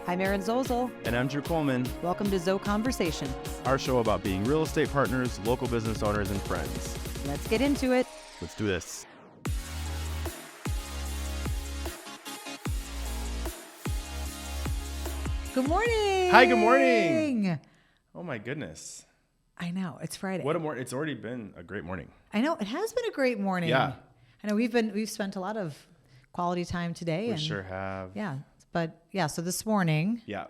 I'm Erin Zozel. And I'm Drew Coleman. Welcome to Zo Conversation. Our show about being real estate partners, local business owners, and friends. Let's get into it. Let's do this. Good morning. Hi, good morning. Oh my goodness. I know, it's Friday. What a morning. It's already been a great morning. I know, it has been a great morning. Yeah. I know we've spent a lot of quality time today. We sure have. Yeah. But yeah, so this morning. Yeah.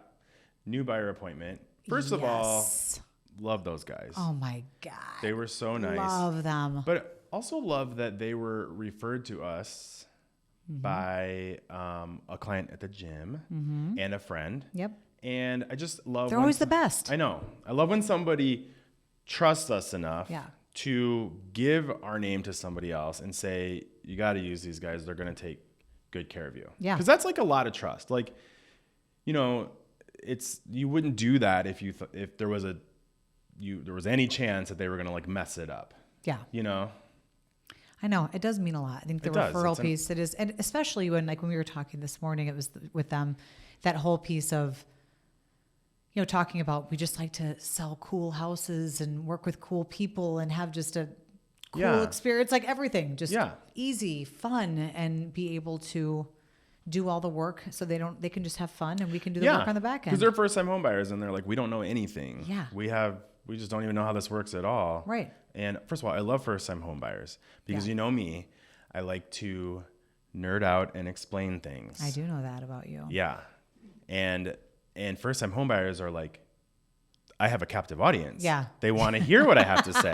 New buyer appointment. First of all, love those guys. Oh my God. They were so nice. Love them. But also love that they were referred to us by a client at the gym and a friend. Yep. And I just love. They're always the best. I know. I love when somebody trusts us enough to give our name to somebody else and say, you got to use these guys. They're going to take good care of you. Yeah. Because that's like a lot of trust. Like, you know, you wouldn't do that if there was any chance that they were going to like mess it up. Yeah. You know? I know, it does mean a lot. I think the referral piece, it is, and especially when we were talking this morning, it was with them, that whole piece of, you know, talking about, we just like to sell cool houses and work with cool people and have just a cool experience, like everything, just easy, fun, and be able to do all the work so they can just have fun and we can do the work on the back end. Because they're first time home buyers and they're like, we don't know anything. Yeah. We just don't even know how this works at all. Right. And first of all, I love first time home buyers because you know me, I like to nerd out and explain things. I do know that about you. Yeah. And first time home buyers are like, I have a captive audience. Yeah. They want to hear what I have to say.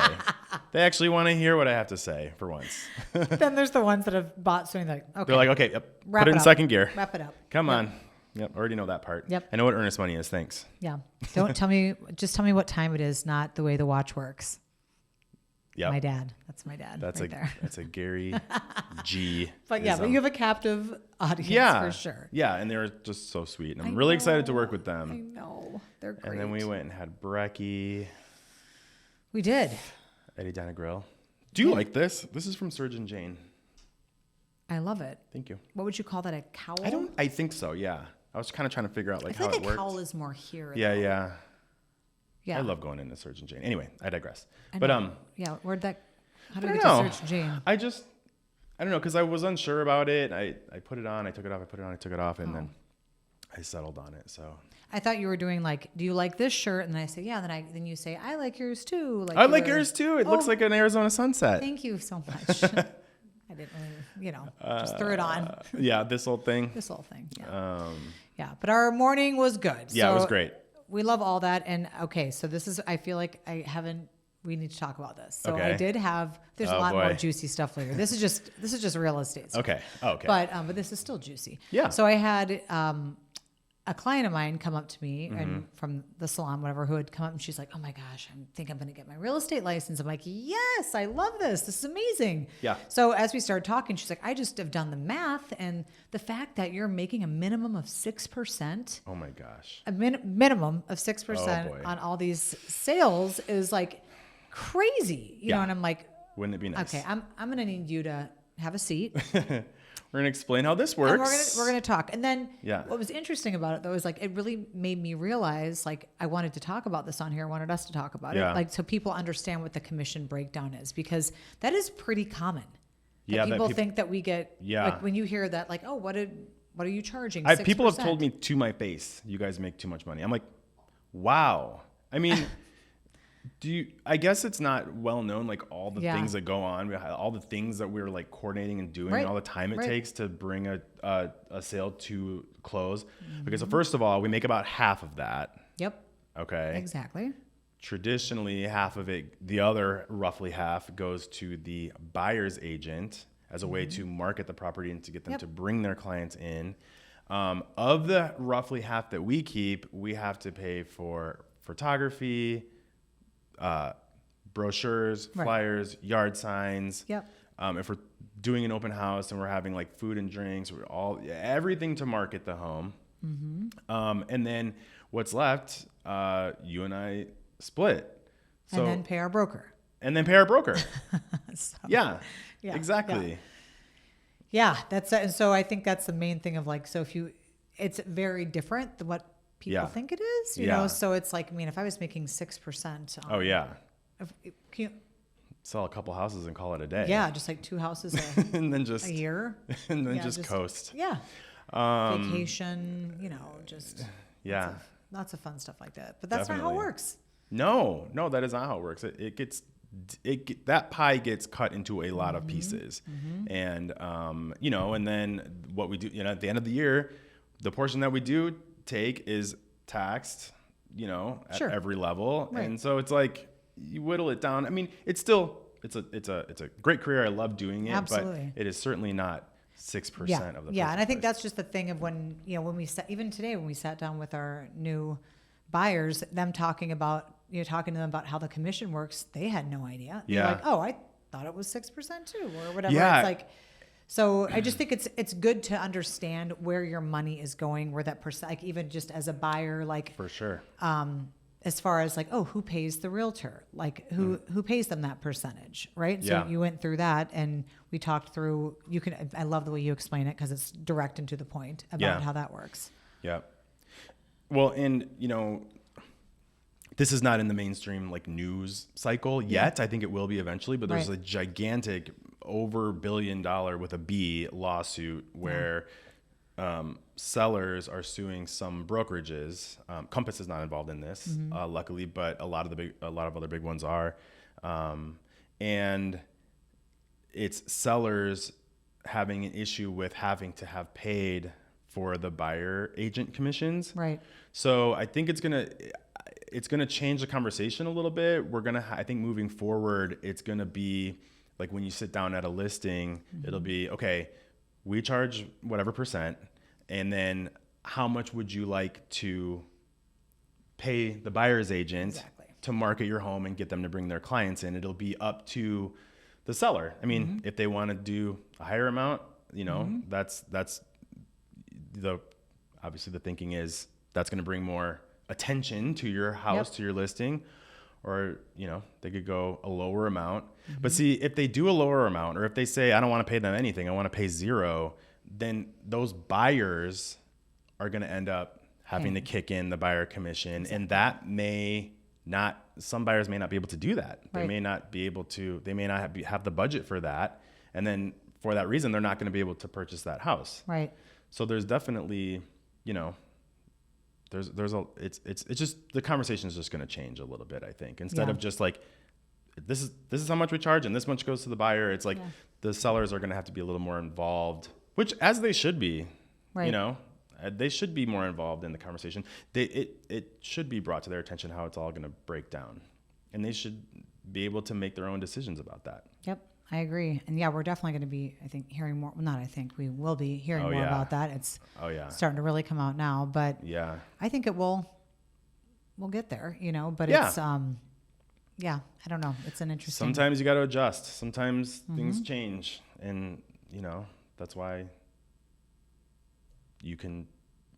They actually want to hear what I have to say for once. Then there's the ones that have bought something like, okay. They're like, okay, yep, put it in second gear. Wrap it up. Come on. Yep, already know that part. Yep. I know what earnest money is. Thanks. Yeah. Just tell me what time it is, not the way the watch works. Yeah. My dad. That's my dad. That's there. That's a Gary G. But but you have a captive audience for sure. Yeah, and they were just so sweet. And I'm really excited to work with them. I know. They're great. And then we went and had brekkie. We did. Eddie Dana Grill. Do you like this? This is from Surgeon Jane. I love it. Thank you. What would you call that? A cowl? I think so, yeah. I was kind of trying to figure out how it works. A cowl is more here. Yeah. Yeah. I love going into Surgeon Jane. Anyway, I digress. How did we get to Surgeon Jane? I don't know, because I was unsure about it. I put it on, I took it off, I put it on, I took it off, and then I settled on it. So I thought you were doing like, do you like this shirt? And then I say, yeah. Then you say, I like yours too. I like yours too. It looks like an Arizona sunset. Thank you so much. I didn't really, just threw it on. Yeah, this whole thing. Yeah. But our morning was good. Yeah, it was great. We love all that. And okay, so I feel like we need to talk about this. So I did have, there's a lot more juicy stuff later. This is just real estate stuff. Okay. Oh, okay. But this is still juicy. Yeah. So I had a client of mine come up to me and from the salon, whatever, who had come up and she's like, oh my gosh, I think I'm going to get my real estate license. I'm like, yes, I love this. This is amazing. Yeah. So as we started talking, she's like, I just have done the math, and the fact that you're making a minimum of 6%. Oh my gosh. A minimum of 6% on all these sales is like crazy. You know, and I'm like, wouldn't it be nice? Okay, I'm going to need you to have a seat. We're going to explain how this works. And we're going to talk. And then what was interesting about it, though, is like it really made me realize, like, I wanted to talk about this on here. I wanted us to talk about it. Like, so people understand what the commission breakdown is, because that is pretty common. People think that we get, like, when you hear that, like, oh, what are you charging? 6%? People have told me to my face, you guys make too much money. I'm like, wow. I mean... I guess it's not well known, like all the things that go on, all the things that we're like coordinating and doing, and all the time it takes to bring a sale to close. Okay, so first of all, we make about half of that. Yep. Okay. Exactly. Traditionally, half of it, the other roughly half, goes to the buyer's agent as a way to market the property and to get them to bring their clients in. Of the roughly half that we keep, we have to pay for photography, brochures, flyers, yard signs. Yep. If we're doing an open house and we're having like food and drinks, everything to market the home. And then what's left, you and I split. So, and then pay our broker. Yeah, exactly. Yeah, that's it. And so I think that's the main thing of like, so it's very different than what people think it is, you know? So it's like, I mean, if I was making 6%. Oh yeah. Can you sell a couple houses and call it a day. Yeah. Just like 2 houses and then just a year. And then just coast. Yeah. Vacation, you know, just yeah. Lots of fun stuff like that. But that's not how it works. No, that is not how it works. That pie gets cut into a lot of pieces. And, you know, and then what we do, you know, at the end of the year, the portion that we do take is taxed, you know, at every level. Right. And so it's like, you whittle it down. I mean, it's still, it's a great career. I love doing it, Absolutely. But it is certainly not 6% of the and I think that's just the thing of when, you know, when we sat, even today when we sat down with our new buyers, them talking about, you know, talking to them about how the commission works, they had no idea. They're like, oh, I thought it was 6% too, or whatever. Yeah. It's like, so I just think it's good to understand where your money is going, where that percent, like even just as a buyer, like for sure. As far as like, oh, who pays the realtor? Like who pays them that percentage, right? So you went through that and we talked through, I love the way you explain it because it's direct and to the point about how that works. Yeah. Well, and you know, this is not in the mainstream like news cycle yet. I think it will be eventually, but there's a gigantic over $1 billion with a B lawsuit where sellers are suing some brokerages. Compass is not involved in this, luckily, but a lot of other big ones are. And it's sellers having an issue with having to have paid for the buyer agent commissions. Right. So I think it's gonna change the conversation a little bit. I think moving forward, it's gonna be like when you sit down at a listing, it'll be, okay, we charge whatever percent, and then how much would you like to pay the buyer's agent to market your home and get them to bring their clients in? It'll be up to the seller. I mean, if they want to do a higher amount, you know, that's obviously the thinking is that's going to bring more attention to your house, to your listing. Or, you know, they could go a lower amount. But see, if they do a lower amount, or if they say, I don't want to pay them anything, I want to pay zero, then those buyers are going to end up having to kick in the buyer commission. And that some buyers may not be able to do that. They may not be able to, they may not have the budget for that. And then for that reason, they're not going to be able to purchase that house. Right. So there's definitely, you know, it's just, the conversation is just going to change a little bit, I think. Instead of just like, this is how much we charge and this much goes to the buyer. It's like the sellers are going to have to be a little more involved, which as they should be, you know, they should be more involved in the conversation. It should be brought to their attention how it's all going to break down, and they should be able to make their own decisions about that. Yep. I agree. And we're definitely going to be, I think, hearing more. Well, not I think, we will be hearing more about that. It's starting to really come out now, but I think we'll get there, you know, but it's, I don't know. It's an interesting. Sometimes you got to adjust. Sometimes things change, and you know, that's why you can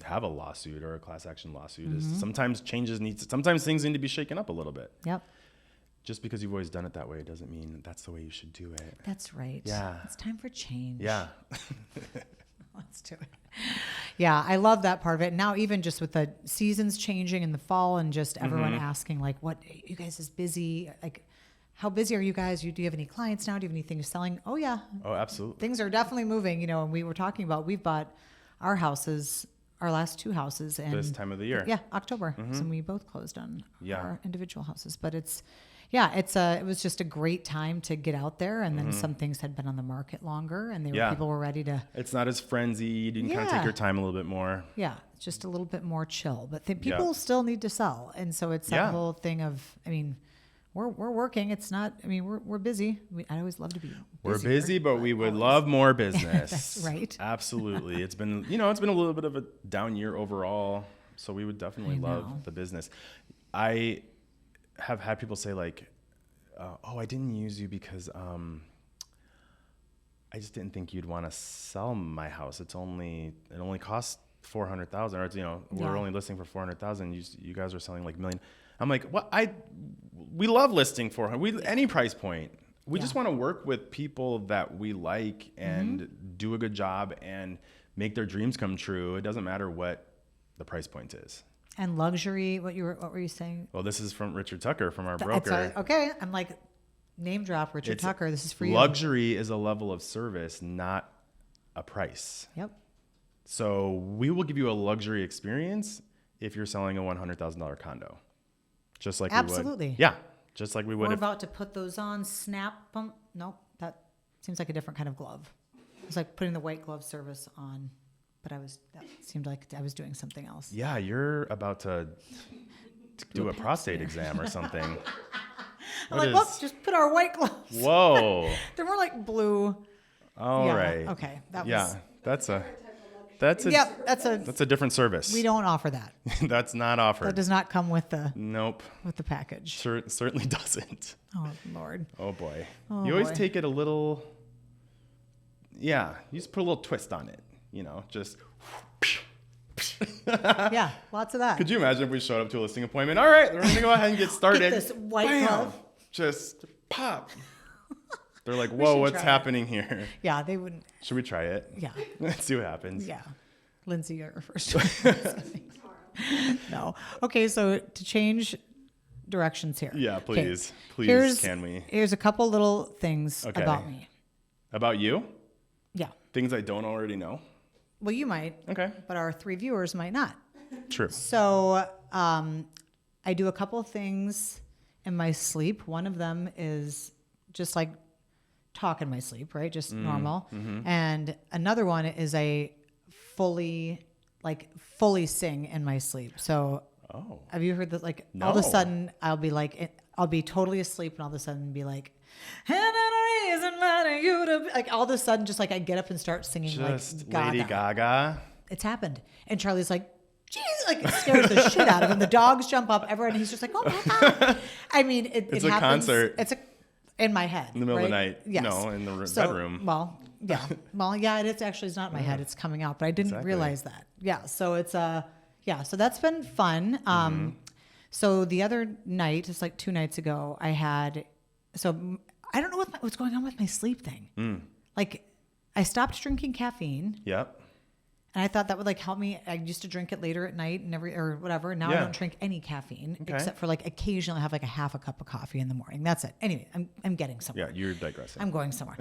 have a lawsuit or a class action lawsuit is sometimes sometimes things need to be shaken up a little bit. Yep. Just because you've always done it that way doesn't mean that's the way you should do it. That's right. Yeah. It's time for change. Yeah. Let's do it. Yeah, I love that part of it. Now, even just with the seasons changing in the fall and just everyone asking, like, what, you guys is busy? Like, how busy are you guys? Do you have any clients now? Do you have anything selling? Oh, yeah. Oh, absolutely. Things are definitely moving. You know, and we were talking about, we've bought our last 2 houses. And this time of the year. Yeah, October. So we both closed on our individual houses. But it was just a great time to get out there, and then some things had been on the market longer, and people were ready to. It's not as frenzied. You can kind of take your time a little bit more. Yeah, it's just a little bit more chill, but people still need to sell, and so it's that whole thing of. I mean, we're working. It's not. I mean, we're busy. I always love to be. We're busy, but we would love more business. That's right. Absolutely, it's been a little bit of a down year overall, so we would definitely love the business. I have had people say like, I didn't use you because I just didn't think you'd want to sell my house. It only costs $400,000, or you know, we're only listing for $400,000. You guys are selling like $1 million. I'm like, what? We love listing for any price point. We just want to work with people that we like and do a good job and make their dreams come true. It doesn't matter what the price point is. And luxury, what were you saying? Well, this is from Richard Tucker, from our broker. Okay. I'm like, name drop Richard Tucker. This is for you. Luxury is a level of service, not a price. Yep. So we will give you a luxury experience if you're selling a $100,000 condo. Just like Absolutely. we would. Yeah. Just like we would. We're about to put those on, snap them. Nope. That seems like a different kind of glove. It's like putting the white glove service on. But that seemed like I was doing something else. Yeah, you're about to do a prostate exam or something. I'm like, whoops, just put our white gloves. Whoa. They're more like blue. All right. Okay. That's a different service. We don't offer that. That's not offered. That does not come with the Nope. with the package. Certainly doesn't. Oh Lord. Oh boy. Oh, you always boy. take it a little. Yeah, you just put a little twist on it. Just. Yeah, lots of that. Could you imagine if we showed up to a listing appointment? All right, we're gonna go ahead and get started. Get this white glove. Just pop. They're like, whoa, what's happening here? Yeah, they wouldn't. Should we try it? Yeah. Let's see what happens. Yeah. Lindsay, you're first. No. Okay, so to change directions here. Yeah, please. Okay. Please, can we? Here's a couple little things Okay. about me. About you? Yeah. Things I don't already know? Well, you might. Okay. But our 3 viewers might not. True. So I do a couple things in my sleep. One of them is just like talk in my sleep, right? Just normal. Mm-hmm. And another one is I fully sing in my sleep. So have you heard that? Like all of a sudden I'll be totally asleep and all of a sudden be like, like all of a sudden just like I get up and start singing just like Gaga. Lady Gaga. It's happened. And Charlie's like, geez, like it scares the shit out of him. The dogs jump up, everyone, he's just like, oh my God. I mean, it a happens. concert. It's in my head. In the middle of the night. Yes. No, in the bedroom. Well, yeah. Well, yeah, it's actually not in my head. It's coming out, but I didn't realize that. Yeah. So it's so that's been fun. So the other night, it's like 2 nights ago, I don't know what's going on with my sleep thing. Like I stopped drinking caffeine. Yep. And I thought that would like help me. I used to drink it later at night and or whatever. Now I don't drink any caffeine except for like occasionally I have like a half a cup of coffee in the morning. That's it. Anyway, I'm getting somewhere. Yeah, you're digressing. I'm going somewhere.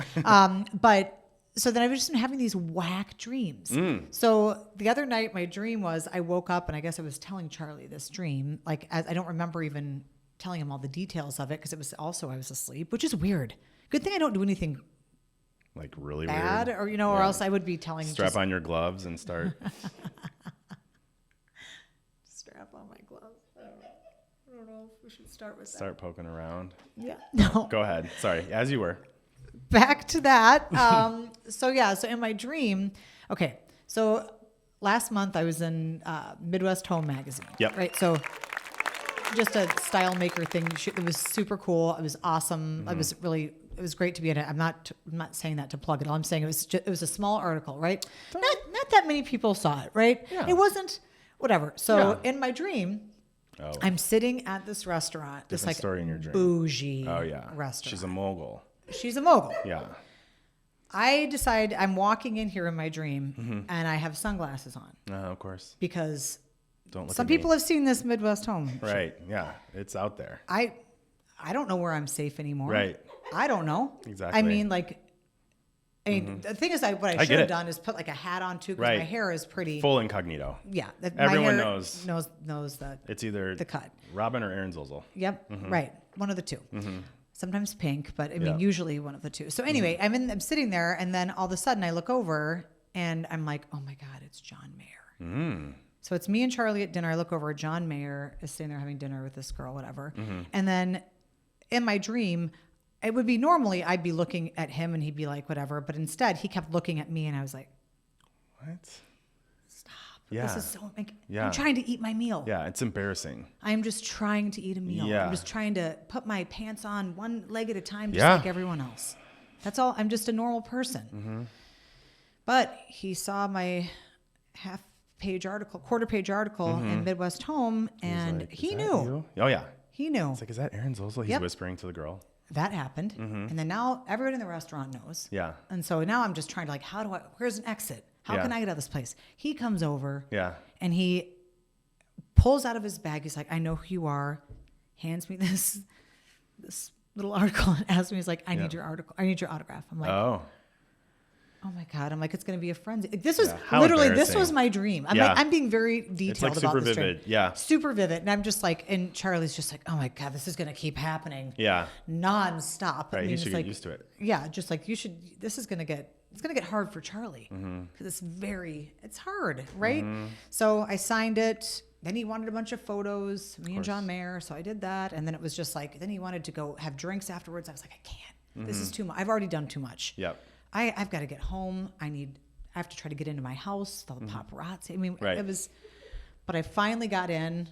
But so then I've just been having these whack dreams. So the other night my dream was I woke up and I guess I was telling Charlie this dream. Like I don't remember even telling him all the details of it because it was also I was asleep, which is weird. Good thing I don't do anything like really bad weird. Or or else I would be telling Strap on your gloves and start. Strap on my gloves. I don't know if we should start with that. Start poking around. Yeah. No. Go ahead. Sorry. As you were. Back to that. So in my dream, okay. So last month I was in Midwest Home magazine. Yep. Right. So just a style maker thing. It was super cool. It was awesome. It was great to be in it. I'm not saying that to plug it. All I'm saying it was a small article, right? Not that many people saw it, right? Yeah. It wasn't whatever. So in my dream, I'm sitting at this restaurant, this like story in your dream. bougie restaurant. She's a mogul. She's a mogul. Yeah. I decide I'm walking in here in my dream and I have sunglasses on. Of course. Because don't look some at me. people have seen this Midwest Home. Right. Yeah. It's out there. I don't know where I'm safe anymore. Right. I don't know. Exactly. I mean, the thing is, what I should have done is put like a hat on too, because my hair is pretty full incognito. Yeah, Everyone my hair knows that it's either the cut. Robin or Erin Zolzel. Yep, right, one of the two. Sometimes pink, but I mean usually one of the two. So anyway, I'm sitting there, and then all of a sudden I look over, and I'm like, oh my God, it's John Mayer. So it's me and Charlie at dinner. I look over, John Mayer is sitting there having dinner with this girl, whatever, and then in my dream. It would be normally I'd be looking at him and he'd be like, whatever. But instead he kept looking at me and I was like, what? Stop. Yeah. This is so, I'm trying to eat my meal. Yeah. It's embarrassing. I'm just trying to eat a meal. Yeah. I'm just trying to put my pants on one leg at a time, just like everyone else. That's all. I'm just a normal person. But he saw my quarter-page article in Midwest Home and like, he knew. Oh yeah. He knew. It's like, is that Erin Zolzel? He's whispering to the girl. That happened. And then now everyone in the restaurant knows. Yeah. And so now I'm just trying to where's an exit? How can I get out of this place? He comes over. Yeah. And he pulls out of his bag. He's like, I know who you are. Hands me this little article and asks me, he's like, I need your article. I need your autograph. I'm like, oh my God. I'm like, it's going to be a frenzy. This was literally, this was my dream. I'm being very detailed about this dream. Yeah. Super vivid. And I'm just like, and Charlie's just like, oh my God, this is going to keep happening. Yeah. Nonstop. Right. He should get used to it. Yeah. Just like it's going to get hard for Charlie because it's hard. Right. So I signed it. Then he wanted a bunch of photos, me and John Mayer. So I did that. And then it was just like, then he wanted to go have drinks afterwards. I was like, I can't. This is too much. I've already done too much. Yep. I've got to get home. I have to try to get into my house. The paparazzi. I mean, right. but I finally got in.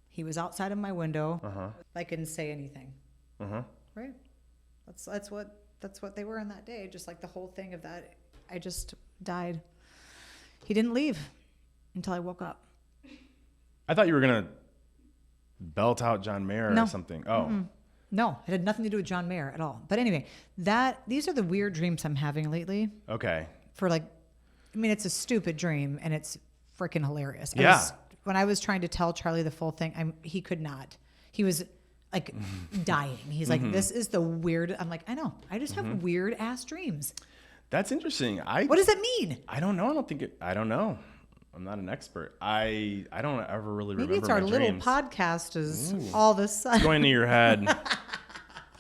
He was outside of my window. I couldn't say anything. Right. That's what they were in that day. Just like the whole thing of that. I just died. He didn't leave until I woke up. I thought you were going to belt out John Mayer or something. Oh. Mm-mm. No, it had nothing to do with John Mayer at all. But anyway, these are the weird dreams I'm having lately. Okay. It's a stupid dream and it's freaking hilarious. Yeah. When I was trying to tell Charlie the full thing, he could not. He was like dying. He's like, this is the weird. I'm like, I know. I just have weird ass dreams. That's interesting. What does it mean? I don't know. I don't know. I'm not an expert. I don't ever really remember my dreams. Maybe it's our little podcast is all this sudden. It's going to your head.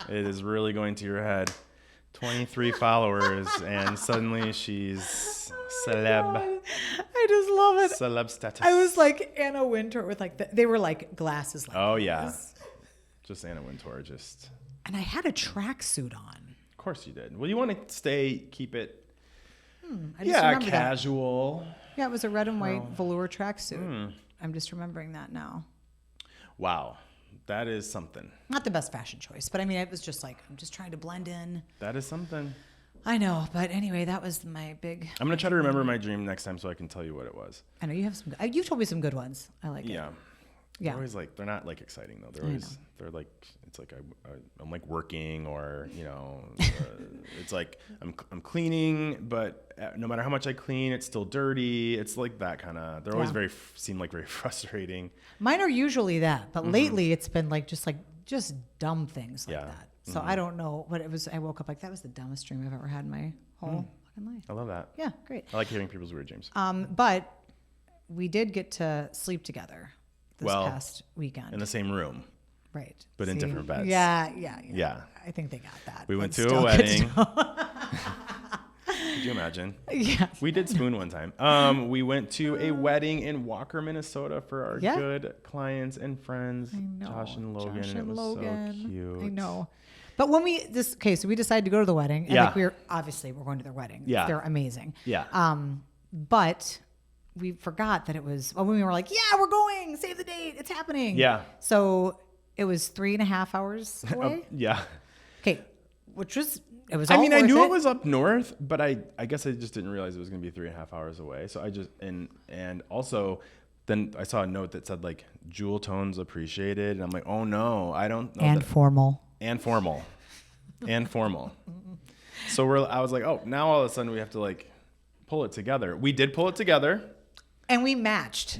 It is really going to your head. 23 followers, and suddenly she's celeb. I just love it. Celeb status. I was like Anna Wintour with they were like glasses. Like this. Just Anna Wintour, And I had a tracksuit on. Of course you did. Well, you want to keep it. Casual. That. Yeah, it was a red and white velour tracksuit. I'm just remembering that now. Wow. That is something. Not the best fashion choice, but I mean, it was just like, I'm just trying to blend in. That is something. I know, but anyway, that was my big... I'm going to try to remember my dream next time so I can tell you what it was. I know, you have some... You've told me some good ones. I like it. Yeah. They're always like, they're not like exciting though. They're like, it's like I'm like working or, it's like I'm cleaning, but no matter how much I clean, it's still dirty. It's like that kind of, they're always seem like very frustrating. Mine are usually that, but lately it's been just dumb things like that. So I don't know what it was. I woke up like, that was the dumbest dream I've ever had in my whole fucking life. I love that. Yeah, great. I like hearing people's weird dreams. But we did get to sleep together this past weekend. In the same room. Right. But in different beds. Yeah. I think they got that. We went to a wedding. Could you imagine? Yeah. We did spoon one time. We went to a wedding in Walker, Minnesota for our good clients and friends, Josh and Logan. And it was so cute. I know. But when we decided to go to the wedding. And we're going to their wedding. Yeah. They're amazing. Yeah. But we forgot that it was, when we were like, yeah, we're going, save the date, it's happening. Yeah. So it was 3.5 hours away. Yeah. Okay. It was I knew it was up north, but I guess I just didn't realize it was going to be 3.5 hours away. So I just, and also then I saw a note that said like jewel tones appreciated. And I'm like, oh no, I don't know. And formal. So I was like, oh, now all of a sudden we have to like pull it together. We did pull it together. And we matched.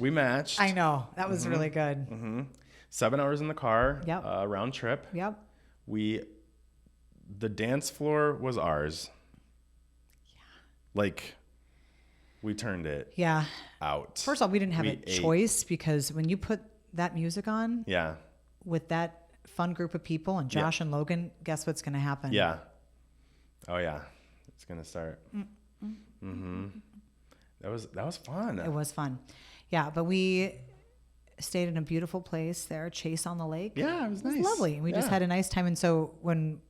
I know. That was really good. 7 hours in the car. Yep. Round trip. Yep. The dance floor was ours. Yeah. Like, we turned it out. First of all, we didn't have a choice because when you put that music on with that fun group of people and Josh and Logan, guess what's going to happen? Yeah. Oh, yeah. It's going to start. That was fun. It was fun. Yeah, but we stayed in a beautiful place there, Chase on the Lake. Yeah, it was nice. It was lovely. We just had a nice time. And so when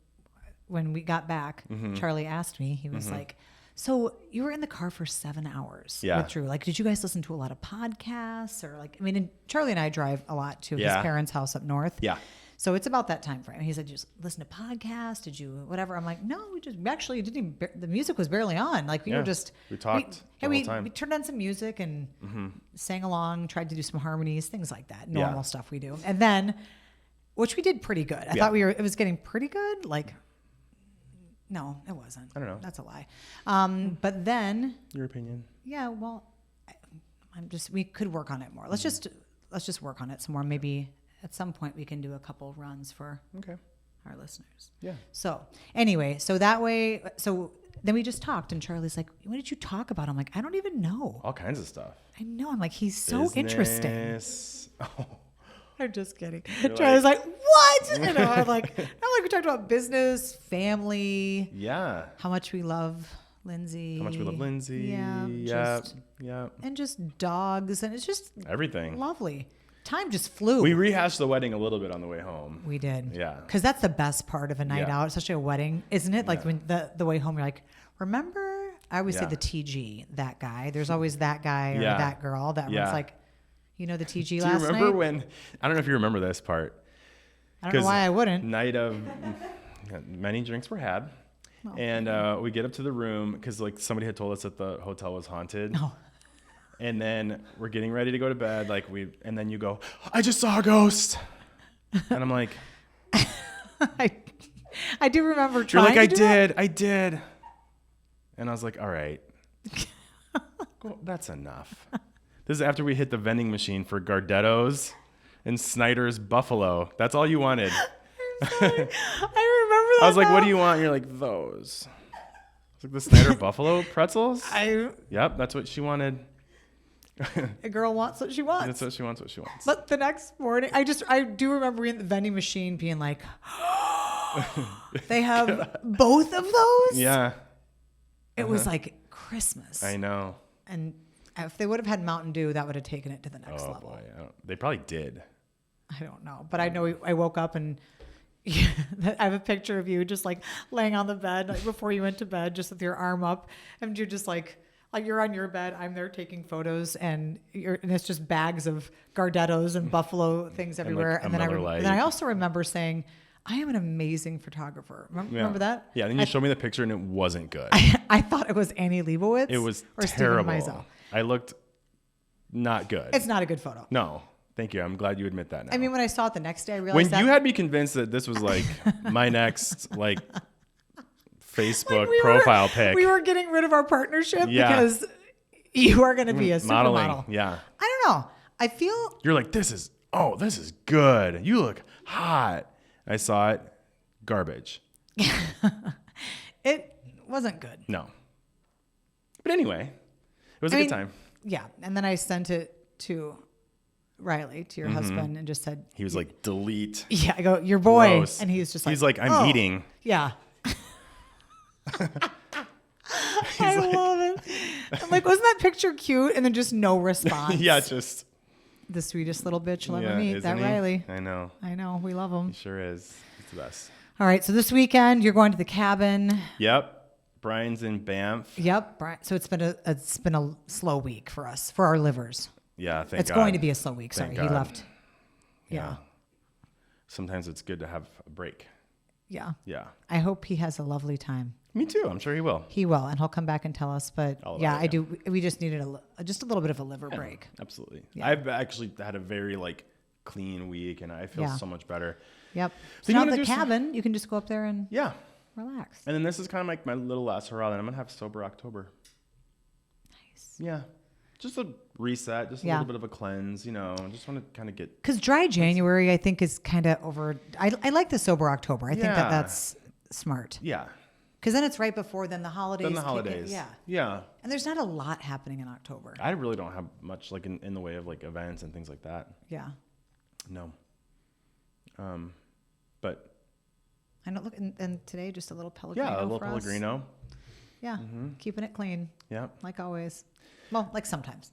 we got back, Charlie asked me, he was like, so you were in the car for 7 hours with Drew. Like, did you guys listen to a lot of podcasts or like, and Charlie and I drive a lot to his parents' house up north. Yeah. So it's about that time frame. He said, just listen to podcasts. Did you, whatever? I'm like, no, we actually didn't even, the music was barely on. Like we were just, we talked the whole time. We turned on some music and sang along, tried to do some harmonies, things like that. Normal stuff we do. And then, which we did pretty good. I thought it was getting pretty good. Like, no, it wasn't. I don't know. That's a lie. But then. Your opinion. Yeah, well, we could work on it more. Let's just work on it some more. Maybe at some point we can do a couple runs for our listeners. Yeah. So anyway, so then we just talked and Charlie's like, what did you talk about? I'm like, I don't even know. All kinds of stuff. I know. I'm like, he's so interesting. Oh. I'm just kidding. Charlie's like, what? I'm like, we talked about business, family. Yeah. How much we love Lindsay. Yeah. Yeah. And just dogs. And it's just everything. Lovely. Time just flew. We rehashed the wedding a little bit on the way home. We did. Yeah. Because that's the best part of a night out, especially a wedding, isn't it? Like when the way home, you're like, remember? I always say the TG, that guy. There's always that guy or that girl that everyone's like, the TG last night? Do you remember when, I don't know if you remember this part. I don't know why I wouldn't. Night of, many drinks were had. Oh. And we get up to the room because like somebody had told us that the hotel was haunted. Oh. And then we're getting ready to go to bed. And then you go, I just saw a ghost. And I'm like, I do remember trying. You're like, I did. And I was like, all right, well, that's enough. This is after we hit the vending machine for Gardetto's and Snyder's Buffalo. That's all you wanted. I'm sorry. I remember that. I was like, what do you want? And you're like, those. It's like the Snyder Buffalo pretzels? Yep, that's what she wanted. A girl wants what she wants. That's what she wants. But the next morning, I do remember being at the vending machine being like, they have both of those? Yeah. It was like Christmas. I know. And if they would have had Mountain Dew, that would have taken it to the next level. Boy. They probably did. I don't know. But I know I woke up and I have a picture of you just like laying on the bed like before you went to bed, just with your arm up. And you're just like you're on your bed. I'm there taking photos and it's just bags of Gardetto's and Buffalo things everywhere. And then I also remember saying, I am an amazing photographer. Remember that? Yeah. Then you showed me the picture and it wasn't good. I thought it was Annie Leibovitz. It was terrible. I looked not good. It's not a good photo. No. Thank you. I'm glad you admit that now. I mean, when I saw it the next day, I realized you had me convinced that this was like my next Facebook profile pic. We were getting rid of our partnership because you are going to be a supermodel. Yeah. I don't know. I feel you're like, this is good. You look hot. I saw it. Garbage. It wasn't good. No. But anyway, it was a good time. Yeah. And then I sent it to Riley, to your husband, and just said... He was like, delete. Yeah. I go, your boy. Gross. And he's just like... He's like, I'm eating. Yeah. I love it. I'm like, wasn't that picture cute? And then just no response. Yeah, just... The sweetest little bitch you'll ever meet. That Riley. I know. We love him. He sure is. He's the best. All right. So this weekend you're going to the cabin. Yep. Brian's in Banff. Yep. So it's been a slow week for us, for our livers. Yeah. Thank God. It's going to be a slow week. Sorry. He left. Yeah. Sometimes it's good to have a break. Yeah. Yeah. I hope he has a lovely time. Me too. I'm sure he will. He will, and he'll come back and tell us. But I do. We just needed just a little bit of a liver break. Absolutely. Yeah. I've actually had a very clean week, and I feel so much better. Yep. So now the cabin, you can just go up there and relax. And then this is kind of like my little last hurrah. Then I'm gonna have sober October. Nice. Yeah. Just a reset, just a little bit of a cleanse. I just want to kind of get. Because dry January, I think, is kind of over. I like the sober October. I think that's smart. Yeah. Because then it's right before the holidays. Yeah. Yeah. And there's not a lot happening in October. I really don't have much in the way of events and things like that. Yeah. No. But. I don't look, and today just a little Pellegrino. Yeah, a little for Pellegrino. Us. Yeah. Keeping it clean. Yeah. Like always. Well, like sometimes.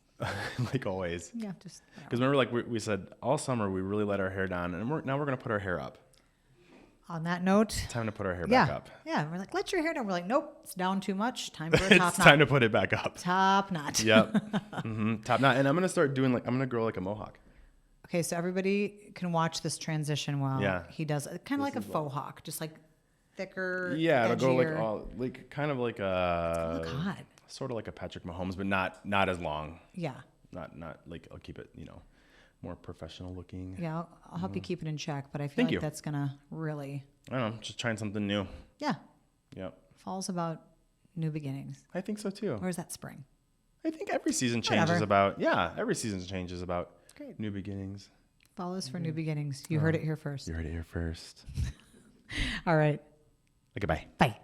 Like always. Yeah, just. Because remember, we said all summer we really let our hair down, and now we're gonna put our hair up. On that note, time to put our hair back up. Yeah, we're like, let your hair down. We're like, nope, it's down too much. Time for a top knot. It's time to put it back up. Top knot. Yep. Top knot. And I'm gonna start doing I'm gonna grow like a mohawk. Okay, so everybody can watch this transition while he does it, kind of like a faux hawk, just like thicker. Yeah, it'll edgier. go kind of like a. Look hot. Sort of like a Patrick Mahomes, but not as long. Yeah. Not I'll keep it more professional looking. Yeah, I'll help you keep it in check, but I feel like that's gonna really. I don't know, just trying something new. Yeah. Yep. Fall's about new beginnings. I think so too. Or is that spring? I think every season changes every season changes about Great. new beginnings. Follow us for new beginnings. You heard it here first. You heard it here first. All right. Okay, bye. Bye.